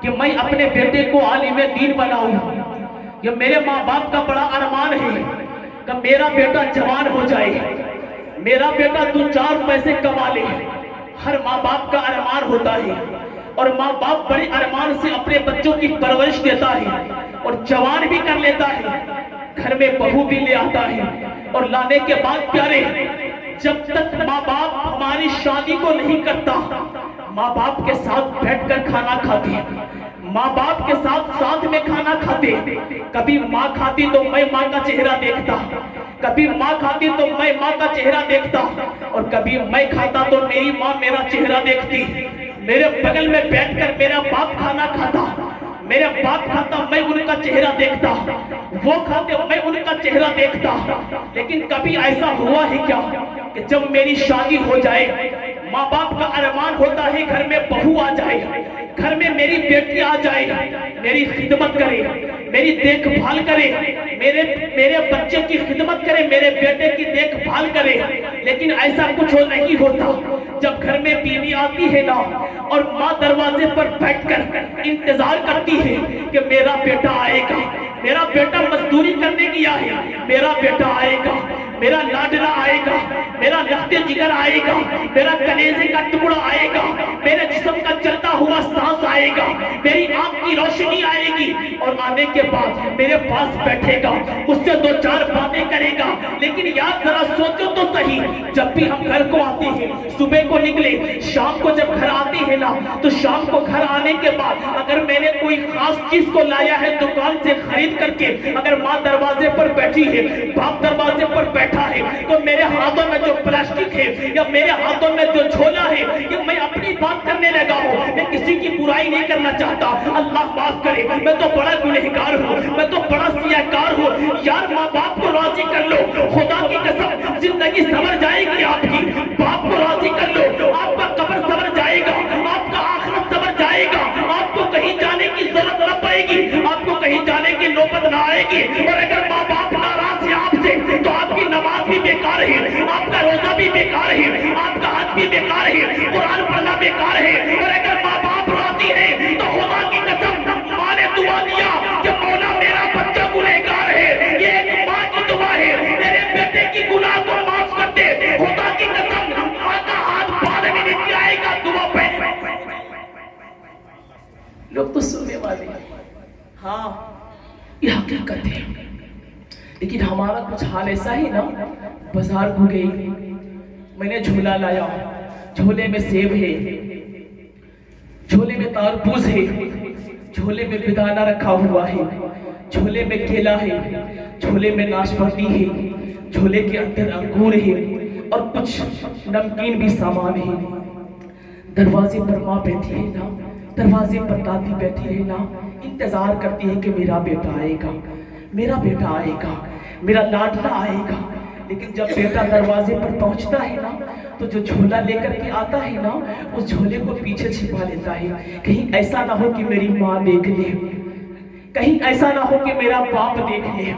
کہ میں اپنے بیٹے کو عالم دین بناؤں. یہ میرے ماں باپ کا بڑا ارمان ہے کہ میرا بیٹا جوان ہو جائے, میرا بیٹا 2-4 پیسے کما لے. ہر ماں باپ کا ارمان ہوتا ہے, اور ماں باپ بڑے ارمان سے اپنے بچوں کی پرورش دیتا ہے اور جوان بھی کر لیتا ہے, گھر میں بہو بھی لے آتا ہے. اور لانے کے بعد پیارے, جب تک ماں باپ ہماری شادی کو نہیں کرتا, ماں باپ کے ساتھ بیٹھ کر کھانا کھاتے, ماں باپ کے ساتھ میں کھانا کھاتے. کبھی ماں کھاتی تو میں ماں کا چہرہ دیکھتا, کبھی ماں کھاتی تو میں ماں کا چہرہ دیکھتا, اور کبھی میں کھاتا تو میری ماں میرا چہرہ دیکھتی. میرے بغل میں بیٹھ کر میرا باپ کھانا کھاتا, میرا باپ کھاتا میں ان کا چہرہ دیکھتا, وہ کھاتے میں ان کا چہرہ دیکھتا. لیکن کبھی ایسا ہوا ہے کیا کہ جب میری شادی ہو جائے, ماں باپ کا ارمان ہوتا ہے گھر میں بہو آ جائے, گھر میں میری بیٹی آ جائے, میری خدمت کرے, میری دیکھ بھال کرے, میرے بچے کی خدمت کرے, میرے بیٹے کی دیکھ بھال کرے. لیکن ایسا کچھ نہیں ہوتا. جب گھر میں بیوی آتی ہے نا, اور ماں دروازے پر بیٹھ کر انتظار کرتی ہے کہ میرا بیٹا آئے گا, میرا بیٹا مزدوری کرنے گیا ہے, میرا بیٹا آئے گا, میرا لاڈلا آئے گا, میرا لخت جگر آئے گا, میرا کلیجے کا ٹکڑا آئے گا, میرے جسم کا چلتا ہوا سانس آئے گا, میری آنکھ کی روشنی آئے گی, اور آنے کے بعد میرے پاس بیٹھے گا, مجھ سے 2-4 باتیں کرے گا. لیکن یاد ذرا سوچو تو صحیح, جب بھی ہم گھر کو آتے ہیں, صبح کو نکلے, شام کو جب گھر آتے ہیں نا, تو شام کو گھر آنے کے بعد اگر میں نے کوئی خاص چیز کو لایا ہے دکان سے خرید کر کے, اگر ماں دروازے پر بیٹھی ہے, باپ دروازے پر بیٹھا ہے, تو میرے ہاتھوں میں جو پلاسٹک ہے یا میرے ہاتھوں میں جو جھولا ہے, یہ میں اپنی بات کرنے لگا ہوں, میں کسی کی برائی نہیں کرنا چاہتا, اللہ معاف کرے, میں تو بڑا گنہگار ہوں, میں تو بڑا سیاہکار ہوں. یار ماں باپ کو راضی کر لو, خدا کی قسم زندگی سنور جائے گی آپ کی. باپ کو راضی کر لو, آپ کا قبر سنور جائے گا, آپ کا آخرت سنور جائے گا, آپ کو کہیں جانے کی ضرورت نہ پڑے گی, آپ کو کہیں جانے کی نوبت نہ آئے گی. اور اگر ماں باپ ناراض ہے آپ سے, تو آپ کی نماز بھی بیکار ہے, آپ کا روزہ بھی بیکار ہے, آپ کا حج بھی بیکار ہے, قرآن پڑھنا بیکار ہے. اور اگر ماں باپ راضی ہے تو خدا کی قسم ماں نے دعا دیا کہ مولا میرا بچہ گنہگار ہے, یہ ایک ماں کی دعا ہے, میرے بیٹے کی گناہ کو معاف کر دے. خدا کی قسم ماں کا ہاتھ بعد میں نہیں آئے گا, دعا پہلے. لوگ تو سننے والے ہیں, ہاں یہ حقیقت ہے. لیکن ہمارا کچھ حال ایسا ہی نا, بازار کو گئی, میں نے جھولا لایا, جھولے میں سیب ہے, جھولے میں تربوز ہے, جھولے میں بیدانہ رکھا ہوا ہے, جھولے میں کیلا ہے, جھولے میں ناشپاتی ہے, جھولے کے اندر انگور ہے, اور کچھ نمکین بھی سامان ہے. دروازے پر ماں بیٹھی ہے نا, دروازے پر دادی بیٹھی ہے نا, انتظار کرتی ہے کہ میرا بیٹا آئے گا, میرا بیٹا آئے گا, میرا لاڈلا آئے گا. لیکن جب بیٹا دروازے پر پہنچتا ہے نا, تو جو جھولا لے کر کے آتا ہے نا, اس جھولے کو پیچھے چھپا لیتا ہے, کہیں ایسا نہ ہو کہ میری ماں دیکھ لے, کہیں ایسا نہ ہو کہ میرا باپ دیکھ لے,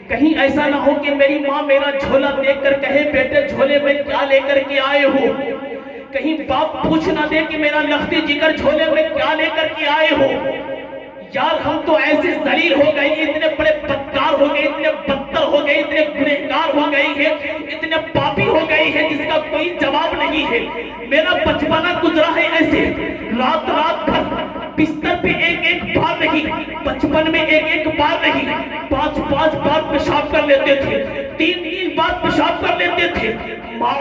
کہیں ایسا نہ ہو کہ میری ماں میرا جھولا دیکھ کر کہے بیٹے جھولے میں کیا لے کر کے آئے ہو, کہیں باپ پوچھ نہ دے کہ میرا لختی جگر جھولے میں کیا لے کر کے آئے ہو. یار ہم تو ایسے ذلیل ہو گئے, اتنے بڑے بدکار ہو گئے, اتنے بدتر ہو گئے, اتنے گنہگار ہو گئے ہیں, اتنے پاپی ہو گئے ہیں جس کا کوئی جواب نہیں ہے. میرا بچپنا گزرا ہے ایسے, رات رات بھر بستر پہ ایک بار نہیں, بچپن میں ایک بار نہیں, 5 بار پیشاب کر لیتے تھے, 3 بار پیشاب کر لیتے تھے. ماں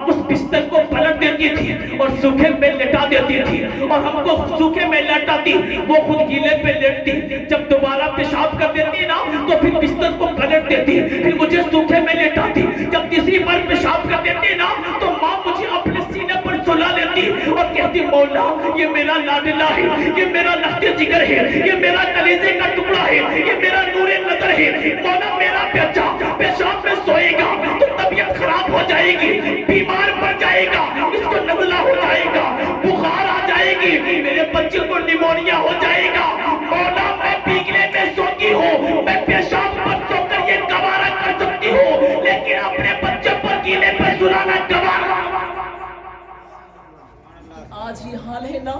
اس بستر کو پلٹ دیتی تھی اور سوکھے میں لٹا دیتی تھی, اور ہم کو سوکھے میں لٹاتی, وہ خود گیلے پہ لیٹتی. جب دوبارہ پیشاب کر دیتی نا, تو پھر بستر کو پلٹ دیتی, پھر مجھے سوکھے میں لٹاتی. جب تیسری بار پیشاب کر دیتی نا, تو ماں مجھے اپنے سینے پر سلا لیتی اور کہتی مولا یہ میرا لاڈلا ہے, یہ میرا لخت جگر ہے, یہ میرا کلیجے کا ٹکڑا ہے, یہ میرا نور نظر ہے, مولا میرا بچہ پیشاب میں سوئے گا تو طبیعت خراب ہو جائے گی, بیمار پڑ جائے گا, اس کو نزلہ ہو جائے گا, بخار آ جائے گی, میرے بچے کو نیمونیا ہو جائے گا. مولا میں پیگلے میں سوتی ہوں, میں پیشاب پر سو کر یہ گوارا کر سکتی ہوں, لیکن اپنے بچے پر گیلے پر سلانا گوارا. آج یہ حال ہے نا,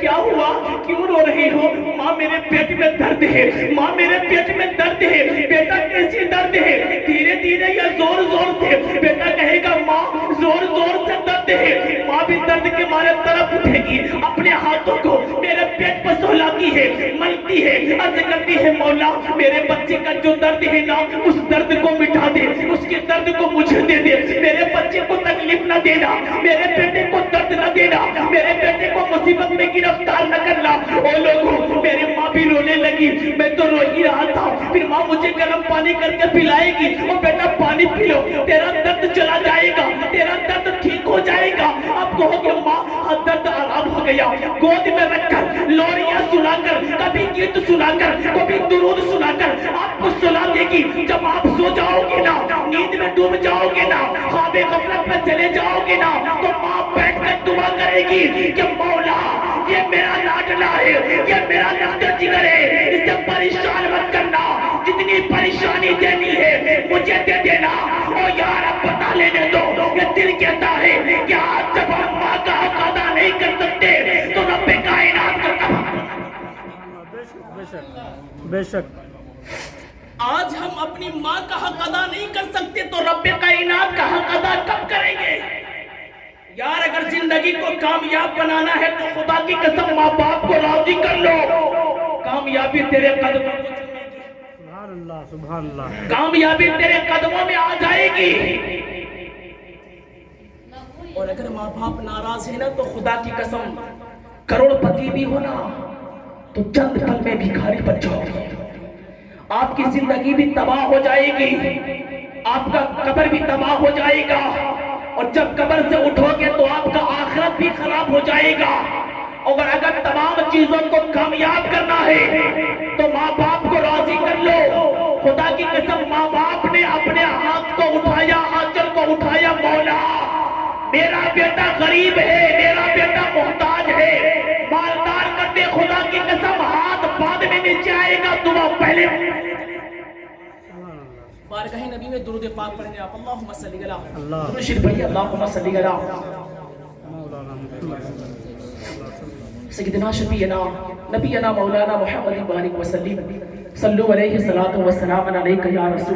کیا ہوا, کیوں رو رہی ہو؟ ماں میرے پیٹ میں درد ہے, ماں میرے پیٹ میں درد ہے. بیٹا کیسی درد ہے؟ دھیرے دھیرے یا زور زور سے؟ بیٹا کہے گا ماں زور زور سے درد ہے. ماں بھی درد کے مارے طرف اٹھے گی, اپنے ہاتھوں کو میرے پیٹ پر سہلاتی ہے, ملتی ہے, عرض کرتی ہے مولا میرے بچے کا جو درد ہے نا اس درد کو مٹا دے, اس کے درد کو مجھے دے دے. میرے بچے کو تکلیف نہ دینا, میرے بیٹے کو درد نہ دینا, میرے بیٹے کو مصیبت میں گرفتار نہ کرنا. او لوگوں میری ماں بھی رونے لگی, میں تو رو ہی رہا تھا. پھر ماں مجھے گرم پانی کر کے پلائے گی, اور بیٹا پانی پی لو, تیرا درد چلا جائے گا, تیرا درد ٹھیک ہو جائے گا. آپ کہو گے ماں درد آرام ہو گیا. گود میں رکھ کر لوریاں سنا کر, کبھی گیت سنا کر, کبھی درود سنا کر آپ کو سلا دے گی. جب آپ سو جاؤ گے نا, نیند میں ڈوب جاؤ گے نا, خواب غفلت میں چلے جاؤ گے نا, تو ماں بیٹھ کر دعا کرے گی کہ مولا یہ میرا لاڈلا ہے, یہ میرا لاڈلا جگر ہے, اسے پریشان مت کرنا, جتنی پریشانی دینی ہے مجھے دے دینا. او یار اب پتا لینے دو, یہ دل کہتا ہے کہ آج جب ہم ماں کا حق ادا نہیں کر سکتے تو رب کائنات کا بے شک آج ہم اپنی ماں کا حق ادا نہیں کر سکتے تو رب کائنات کا حق ادا کب کریں گے؟ یار اگر زندگی کو کامیاب بنانا ہے تو خدا کی قسم ماں باپ کو راضی کر لو, کامیابی تیرے قدموں میں سبحان اللہ سبحان اللہ. کامیابی تیرے قدموں میں آ جائے گی. اور اگر ماں باپ ناراض ہے نا تو خدا کی قسم کروڑ پتی بھی ہونا تو چند پل میں بھکاری بن جاؤ گے. آپ کی زندگی بھی تباہ ہو جائے گی, آپ کا قبر بھی تباہ ہو جائے گا, اور جب قبر سے اٹھو گے تو آپ کا آخرت بھی خراب ہو جائے گا. اور اگر تمام چیزوں کو کامیاب کرنا ہے تو ماں باپ کو راضی کر لو. خدا کی قسم ماں باپ نے اپنے ہاتھ کو اٹھایا, آنچل کو اٹھایا, مولا میرا بیٹا غریب ہے, میرا بیٹا محتاج ہے, مالدار کر دے. خدا کی قسم ہاتھ بعد میں نیچے آئے گا, دعا پہلے. بارگاہ نبی میں درود پاک پڑھنے آپ اللہم صلی اللہ, درود شریف پڑھیے اللہم صلی اللہ سیدنا شفیعنا نبینا مولانا محمد بارک وسلم, صلو علیہ الصلوۃ والسلام علیک یا رسول